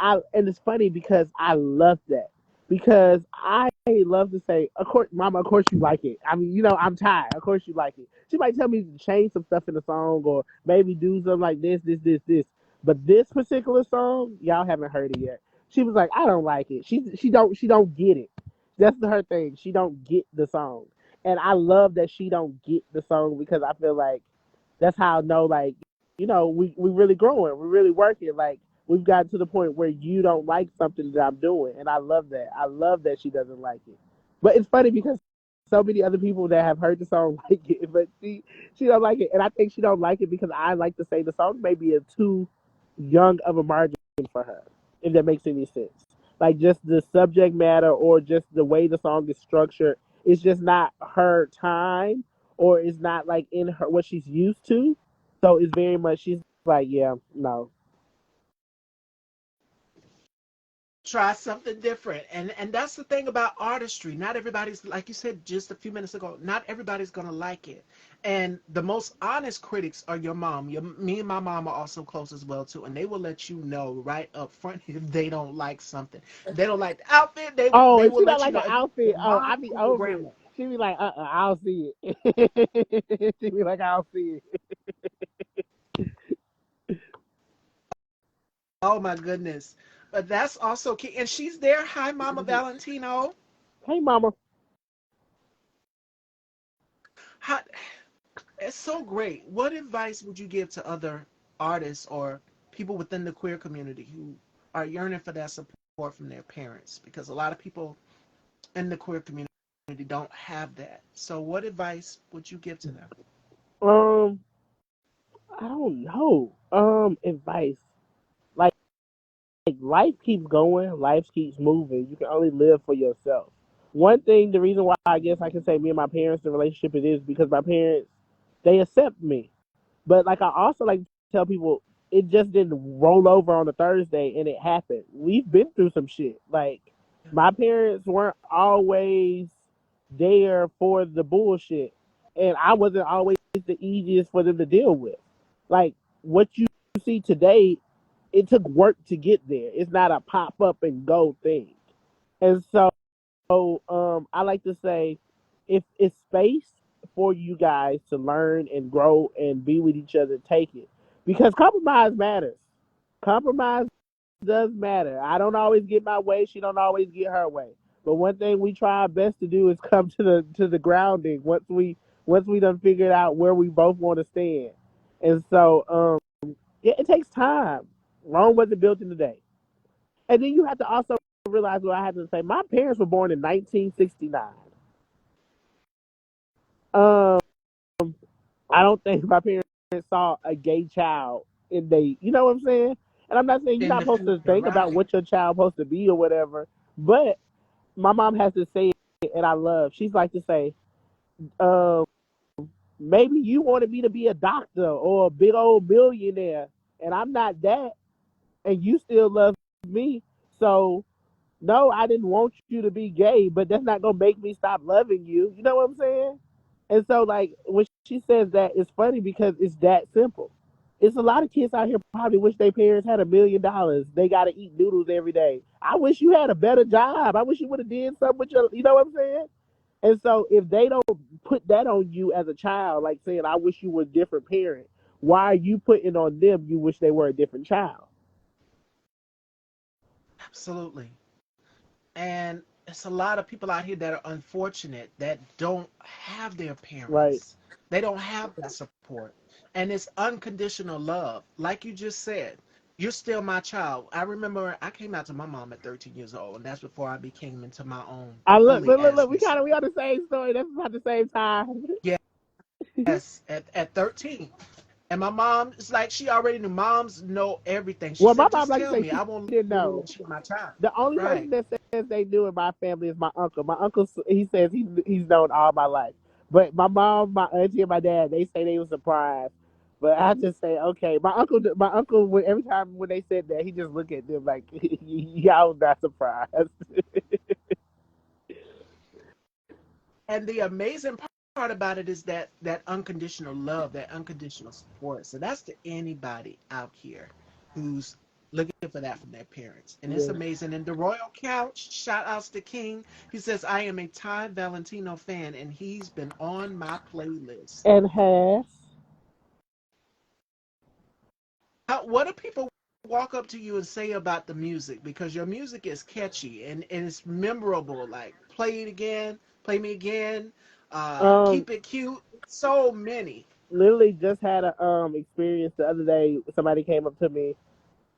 it's funny because I love that because I love to say, of course, Mama, of course you like it. I mean, I'm tired. Of course you like it. She might tell me to change some stuff in the song or maybe do something like this. But this particular song, y'all haven't heard it yet. She was like, I don't like it. She don't get it. That's her thing. She don't get the song, and I love that she don't get the song because I feel like that's how I know like we really growing, we're really working. Like we've gotten to the point where you don't like something that I'm doing, and I love that. I love that she doesn't like it. But it's funny because so many other people that have heard the song like it, but she don't like it, and I think she don't like it because I like to say the song may be a too young of a margin for her, if that makes any sense. Like just the subject matter or just the way the song is structured, it's just not her time or it's not like in her what she's used to. So it's very much she's like, yeah, no. try something different. And that's the thing about artistry. Not everybody's, like you said just a few minutes ago, not everybody's gonna like it. And the most honest critics are your mom. Me and my mom are also close as well too, and they will let you know right up front if they don't like something. If they don't like the outfit, Oh, they if will she don't let you like know. an If it's outfit, your oh, mom I be or your over it. grandma. She be like, I'll see it. She be like, I'll see it. Oh my goodness. But that's also key. And she's there. Hi, Mama Valentino. Hey, mama. Hi, it's so great. What advice would you give to other artists or people within the queer community who are yearning for that support from their parents? Because a lot of people in the queer community don't have that. So, what advice would you give to them? Um, I don't know. Advice. Like life keeps going, life keeps moving. You can only live for yourself. One thing, the reason why I guess I can say me and my parents, the relationship it is because my parents, they accept me. But like I also like to tell people, it just didn't roll over on a Thursday and it happened. We've been through some shit. Like my parents weren't always there for the bullshit, and I wasn't always the easiest for them to deal with. Like what you see today, it took work to get there. It's not a pop up and go thing. And I like to say, if it's space for you guys to learn and grow and be with each other, take it. Because compromise matters. Compromise does matter. I don't always get my way. She don't always get her way. But one thing we try our best to do is come to the grounding once we done figured out where we both want to stand. And yeah, it takes time. Rome wasn't built in a day. And then you have to also realize what I had to say. My parents were born in 1969. Um, I don't think my parents saw a gay child in they, you know what I'm saying? And I'm not saying you're In not the supposed to future, think about right? what your child supposed to be or whatever, but my mom has to say it, and I love. She's like to say, um, maybe you wanted me to be a doctor or a big old billionaire, and I'm not that, and you still love me. So no, I didn't want you to be gay, but that's not gonna make me stop loving you. You know what I'm saying? And so, like, when she says that, it's funny because it's that simple. It's a lot of kids out here probably wish their parents had $1 million. They got to eat noodles every day. I wish you had a better job. I wish you would have did something with your, you know what I'm saying? And so, if they don't put that on you as a child, like saying, "I wish you were a different parent," why are you putting on them? You wish they were a different child, Absolutely. And it's a lot of people out here that are unfortunate that don't have their right? parents. They don't have that support. And it's unconditional love. Like you just said, you're still my child. I remember I came out to my mom at 13 years old, and that's before I became into my own I look, fully look, look, as look. we say. We on the same story. That's about the same time. Yes, at 13. And my mom, it's like she already knew. Moms know everything. She Well, my said, mom just like to tell say me. she I won't didn't let you know. cheat my child. The only person Right. that says they knew in my family is my uncle. My uncle, he says he's known all my life. But my mom, my auntie, and my dad, they say they were surprised. But I just say, okay. My uncle, every time when they said that, he just looked at them like, y'all not surprised. And the amazing part about it is that unconditional love, that unconditional support. So that's to anybody out here who's looking for that from their parents. And it's Yeah. amazing. And the Royal Couch, shout outs to King. He says, I am a Ty Valentino fan, and he's been on my playlist. And has. What do people walk up to you and say about the music? Because your music is catchy and it's memorable. Like, play it again, play me again, Um, keep it cute. So many. literally just had a experience the other day. Somebody came up to me.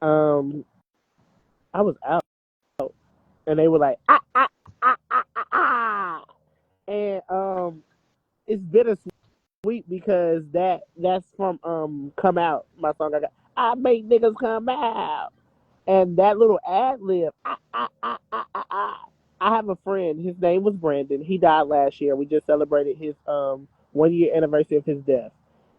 Um, I was out, and they were like, ah. And it's bittersweet because that's from Come Out, my song I got. I make niggas come out. And that little ad lib, I have a friend. His name was Brandon. He died last year. We just celebrated his 1 year anniversary of his death,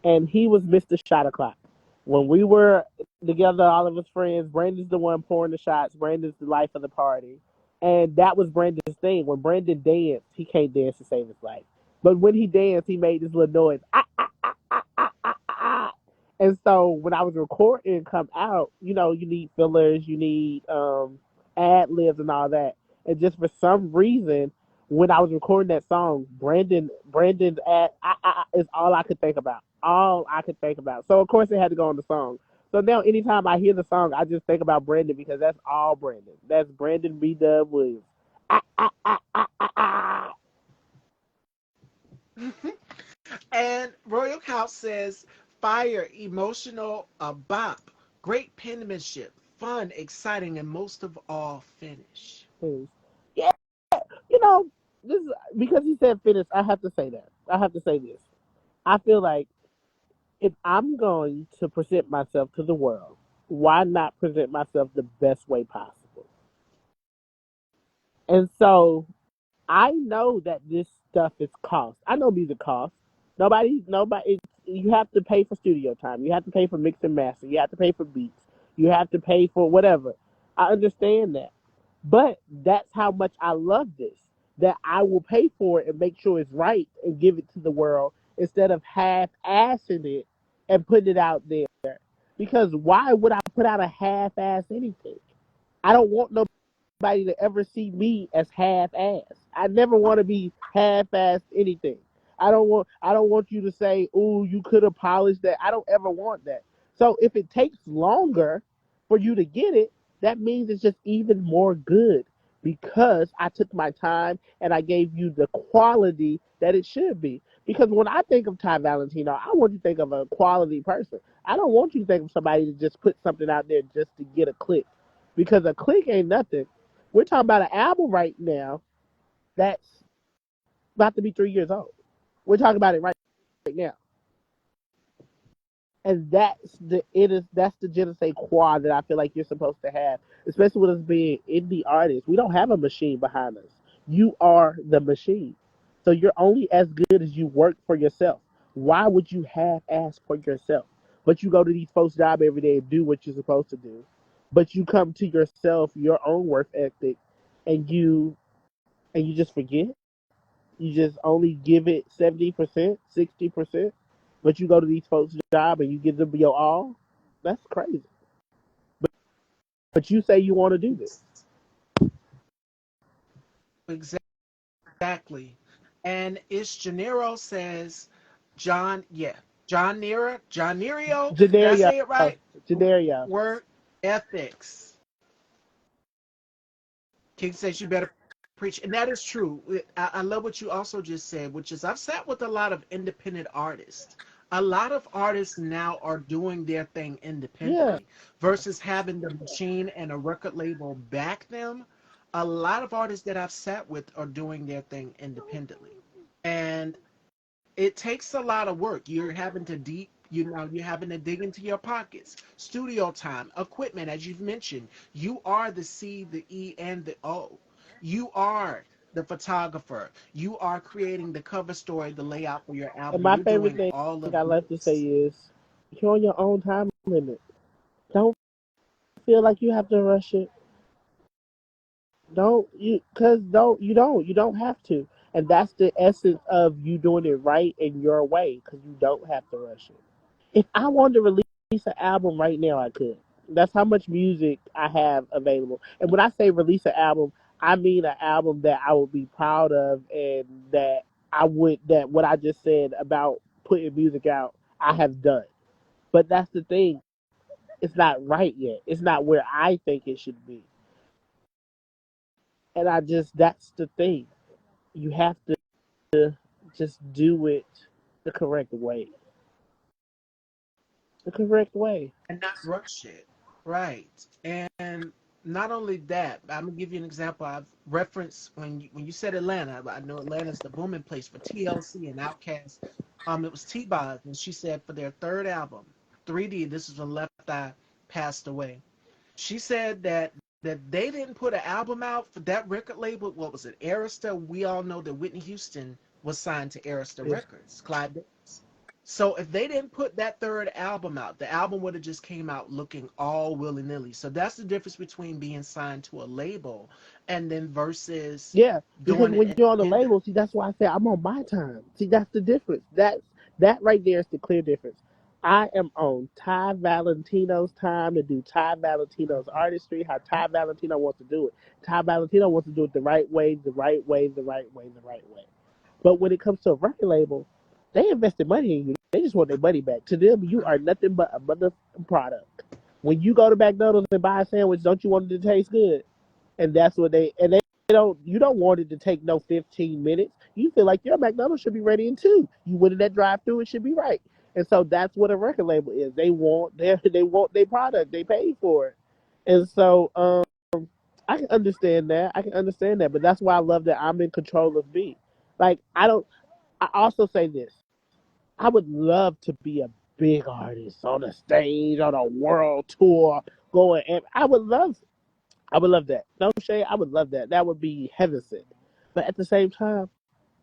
and he was Mr. Shot O'clock. When we were together, all of us friends, Brandon's the one pouring the shots. Brandon's the life of the party, and that was Brandon's thing. When Brandon danced, he can't dance to save his life, but when he danced, he made this little noise. And so when I was recording Come Out, you need fillers, you need ad libs and all that. And just for some reason, when I was recording that song, Brandon's ad is all I could think about. All I could think about. So of course it had to go on the song. So now anytime I hear the song, I just think about Brandon because that's all Brandon. That's Brandon B. Dub Williams. And Royal House says, fire, emotional, a bop, great penmanship, fun, exciting, and most of all, finish. Yeah, you know, this because he said finish, I have to say that. I have to say this. I feel like If I'm going to present myself to the world, why not present myself the best way possible? And so I know that this stuff is cost. I know music costs. Nobody. You have to pay for studio time. You have to pay for mix and master. You have to pay for beats. You have to pay for whatever. I understand that, but that's how much I love this. That I will pay for it and make sure it's right and give it to the world instead of half-assing it and putting it out there. Because why would I put out a half-ass anything? I don't want nobody to ever see me as half-assed. I never want to be half-assed anything. I don't want you to say, "Ooh, you could have polished that." I don't ever want that. So if it takes longer for you to get it, that means it's just even more good because I took my time and I gave you the quality that it should be. Because when I think of Ty Valentino, I want you to think of a quality person. I don't want you to think of somebody to just put something out there just to get a click. Because a click ain't nothing. We're talking about an album right now that's about to be 3 years old. We're talking about it right now. And that's the je ne sais quoi that I feel like you're supposed to have, especially with us being indie artists. We don't have a machine behind us. You are the machine, so you're only as good as you work for yourself. Why would you half ask for yourself? But you go to these folks' job every day and do what you're supposed to do. But you come to yourself, your own work ethic, and you just forget. You just only give it 70%, 60%, but you go to these folks' job and you give them your all. That's crazy. But you say you want to do this. Exactly. And it's Gennaro says, John, yeah, John Nerio, did I Genario, say it right? Genario. Work ethics. King says you better preach. And that is true. I love what you also just said, which is I've sat with a lot of independent artists. A lot of artists now are doing their thing Yeah. independently versus having the machine and a record label back them. A lot of artists that I've sat with are doing their thing independently. And it takes a lot of work. You're having to dig into your pockets. Studio time, equipment, as you've mentioned. You are the C, the E, and the O. You are the photographer. You are creating the cover story, the layout for your And album. my You're favorite doing thing all of I love to say this. is you're on your own time limit. Don't feel like you have to rush it. Don't have to. And that's the essence of you doing it right in your way because you don't have to rush it. If I wanted to release an album right now, I could. That's how much music I have available. And when I say release an album, I mean an album that I would be proud of and that what I just said about putting music out, I have done. But that's the thing. It's not right yet. It's not where I think it should be. And that's the thing. You have to just do it the correct way. The correct way. And not rush it. Right. And not only that, I'm gonna give you an example. I've referenced when you said Atlanta. I know Atlanta's the booming place for TLC and Outkast. It was T-Boz, and she said for their third album, 3D. This is when Left Eye passed away. She said that they didn't put an album out for that record label. What was it? Arista. We all know that Whitney Houston was signed to Arista Yeah. Records. Clyde Davis. So if they didn't put that third album out, the album would have just came out looking all willy nilly. So that's the difference between being signed to a label and then versus Yeah, because doing when it you're on the independent. label, see, that's why I say I'm on my time. See, that's the difference. That right there is the clear difference. I am on Ty Valentino's time to do Ty Valentino's artistry, how Ty Valentino wants to do it. Ty Valentino wants to do it the right way, the right way, the right way, the right way. But when it comes to a record label, they invested money in you. They just want their money back. To them, you are nothing but a mother product. When you go to McDonald's and buy a sandwich, don't you want it to taste good? And that's what they don't you don't want it to take no 15 minutes. You feel like your McDonald's should be ready in two. You went in that drive through, it should be right. And so that's what a record label is. They want their product. They pay for it. And so I can understand that. I can understand that. But that's why I love that I'm in control of me. Like I don't I also say this. I would love to be a big artists on the stage on a world tour going, and I would love that. No shade, I would love that. That would be heaven sent. But at the same time,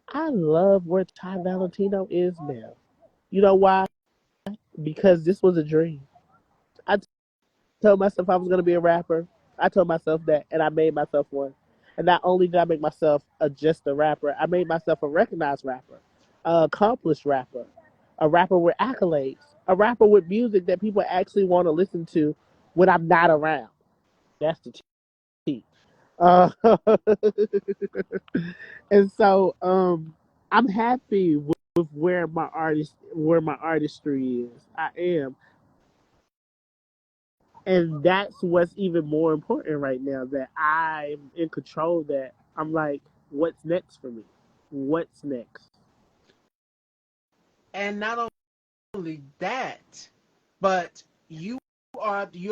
I love where Ty Valentino is now. You know why? Because this was a dream. I told myself I was going to be a rapper. I told myself that, and I made myself one. And not only did I make myself just a rapper, I made myself a recognized rapper, an accomplished rapper, a rapper with accolades, a rapper with music that people actually want to listen to when I'm not around. That's the T. Uh, and so I'm happy with where my artistry is. I am, and that's what's even more important right now, that I'm in control. That I'm like, what's next for me? What's next? And not only that, but you're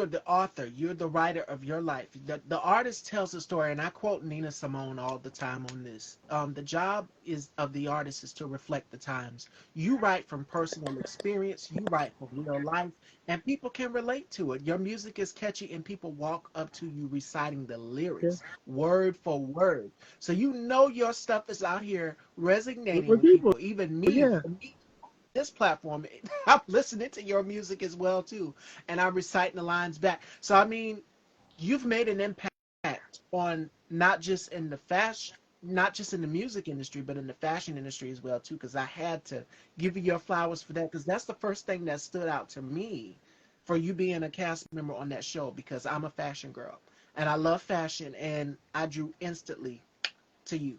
the author, you're the writer of your life. The artist tells the story, and I quote Nina Simone all the time on this. The job is of the artist is to reflect the times. You write from personal experience, you write from real life, and people can relate to it. Your music is catchy, and people walk up to you reciting the Yeah. lyrics word for word. So you know your stuff is out here resonating With with people, people. Even yeah. me this platform, I'm listening to your music as well too, and I'm reciting the lines back. So I mean, you've made an impact on not just in the fashion, not just in the music industry, but in the fashion industry as well too. Because I had to give you your flowers for that, because that's the first thing that stood out to me for you being a cast member on that show. Because I'm a fashion girl and I love fashion, and I drew to you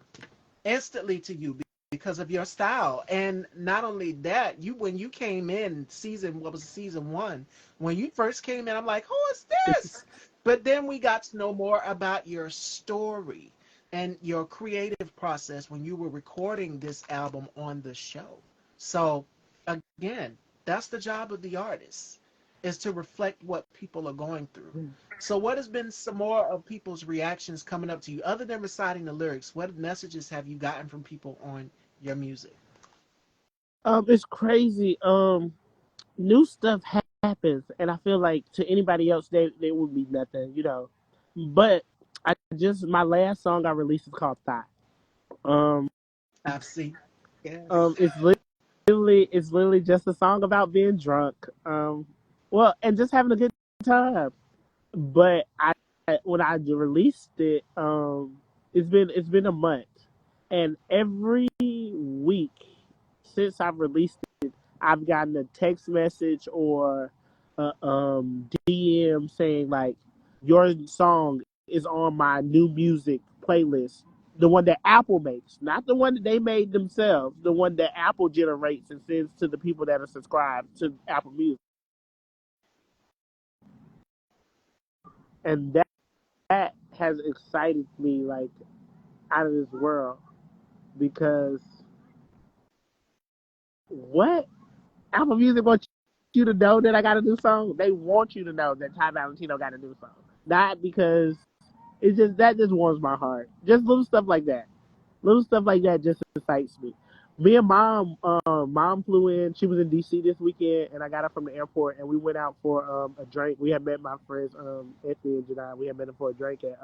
instantly to you because of your style. And not only that, you when you came in season, what was it, season one, when you first came in, I'm like, who is this? But then we got to know more about your story and your creative process when you were recording this album on the show. So again, that's the job of the artist, is to reflect what people are going through. So, what has been some more of people's reactions coming up to you, other than reciting the lyrics? What messages have you gotten from people on your music? It's crazy. New stuff happens, and I feel like to anybody else, they would be nothing, you know. But I just my last song I released is called "Thought." Um, I've seen. Yes. it's it's literally just a song about being drunk. Well, and just having a good time. But when I released it, it's been a month, and every week since I've released it, I've gotten a text message or a DM saying like, your song is on my new music playlist, the one that Apple makes, not the one that they made themselves, the one that Apple generates and sends to the people that are subscribed to Apple Music, and that has excited me like out of this world, because what Apple Music wants you to know that I got a new song. They want you to know that Ty Valentino got a new song, not because it's just that just warms my heart. Just little stuff like that just excites me. Me and mom flew in. She was in DC this weekend, and I got her from the airport, and we went out for a drink. We had met my friends Anthony and Janai. We had met them for a drink at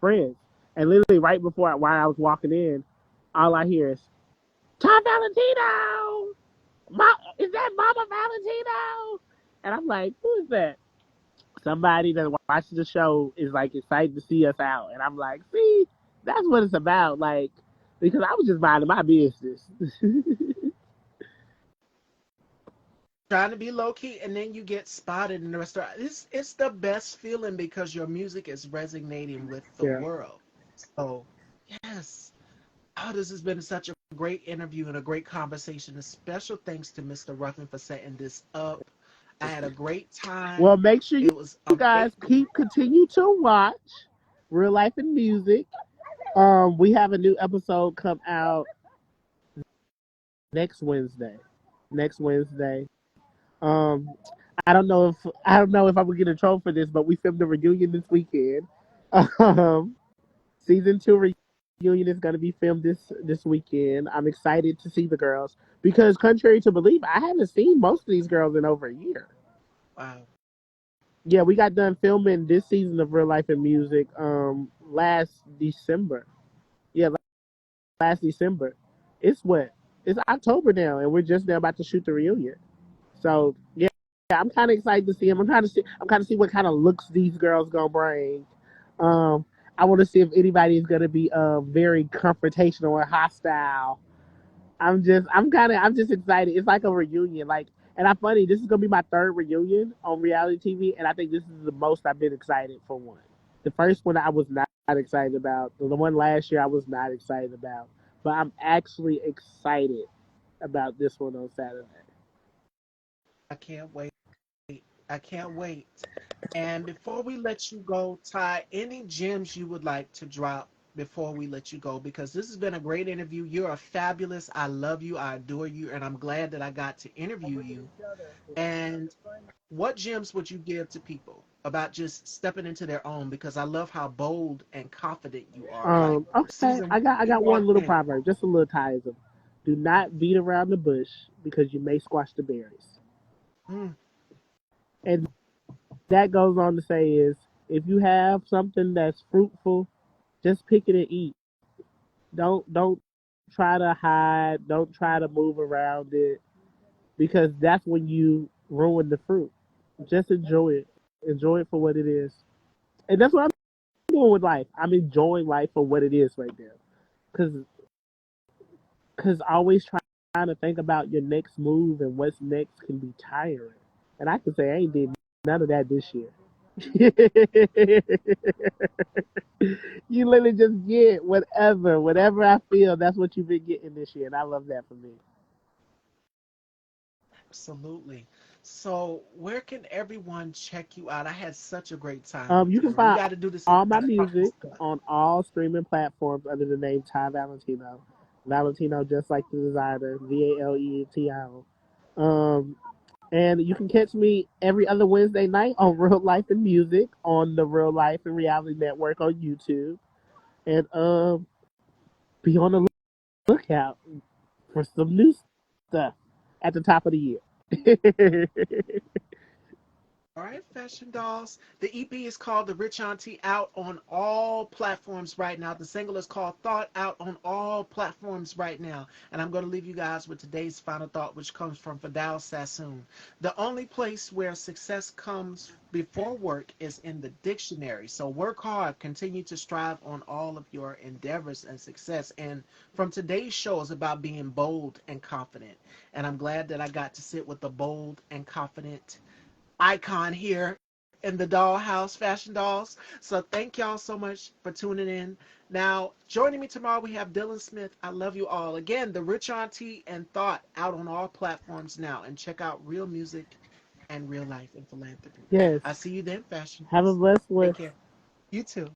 Friends, and literally right before while I was walking in, all I hear is Tom Valentino. Is that Mama Valentino? And I'm like, who is that? Somebody that watches the show is like excited to see us out, and I'm like, see, that's what it's about. Like, because I was just minding my business. Trying to be low key, and then you get spotted in the restaurant. It's the best feeling because your music is resonating with the Yeah. world. So yes. Oh, this has been such a great interview and a great conversation. A special thanks to Mr. Ruffin for setting this up. I had a great Well, time. make sure It was you guys amazing. continue to watch Real Life and Music. We have a new episode come out next Wednesday. Next Wednesday. Um, I don't know if I'm gonna get in trouble for this, but we filmed a reunion this weekend. Um, season 2 reunion is going to be filmed this weekend. I'm excited to see the girls because, contrary to belief, I haven't seen most of these girls in over a year. Wow. Yeah, we got done filming this season of Real Life and Music last December. Yeah, last December. It's what? It's October now, and we're just now about to shoot the reunion. So yeah, I'm kind of excited to see them. I'm trying to see what kind of looks these girls gonna bring. Um, I want to see if anybody is gonna be very confrontational or hostile. I'm just excited. It's like a reunion. Like, and I'm funny. This is gonna be my third reunion on reality TV, and I think this is the most I've been excited for one. The first one I was not excited about. The one last year I was not excited about. But I'm actually excited about this one on Saturday. I can't wait. I can't wait. And before we let you go, Ty, any gems you would like to drop before we let you go? Because this has been a great interview. You're a fabulous. I love you. I adore you. And I'm glad that I got to interview you. And what gems would you give to people about just stepping into their own? Because I love how bold and confident you are. Like Okay, season I you got one walked little in. proverb, just a little tieism. Do not beat around the bush because you may squash the berries. Mm, And that goes on to say is if you have something that's fruitful, just pick it and eat. Don't try to hide. Don't try to move around it because that's when you ruin the fruit. Just enjoy it. Enjoy it for what it is. And that's what I'm doing with life. I'm enjoying life for what it is right now. Cause always trying to think about your next move and what's next can be tiring. And I can say I ain't did none of that this year. You literally just get whatever I feel. That's what you've been getting this year, and I love that for me. absolutely. So where can everyone check you out? I had such a great time with You can you. We find got to do this all my again. I promise. music on all streaming platforms under the name Ty Valentino. Valentino, just like the designer, Valentino. Um, and you can catch me every other Wednesday night on Real Life and Music on the Real Life and Reality Network on YouTube. And be on the lookout for some new stuff at the top of the year. All right, Fashion Dolls. The EP is called The Rich Auntie, out on all platforms right now. The single is called Thought, out on all platforms right now. And I'm going to leave you guys with today's final thought, which comes from Fidel Sassoon. The only place where success comes before work is in the dictionary. So work hard, continue to strive on all of your endeavors and success. And from today's show is about being bold and confident. And I'm glad that I got to sit with the bold and confident icon here in the dollhouse, Fashion Dolls. So thank y'all so much for tuning in. Now, joining me tomorrow, we have Dylan Smith. I love you all. Again, The Rich Auntie and Thought, out on all platforms now. And check out Real Music and Real Life and Philanthropy. Yes. I'll see you then, Fashion Have a Dolls. blessed one. Take care. You too.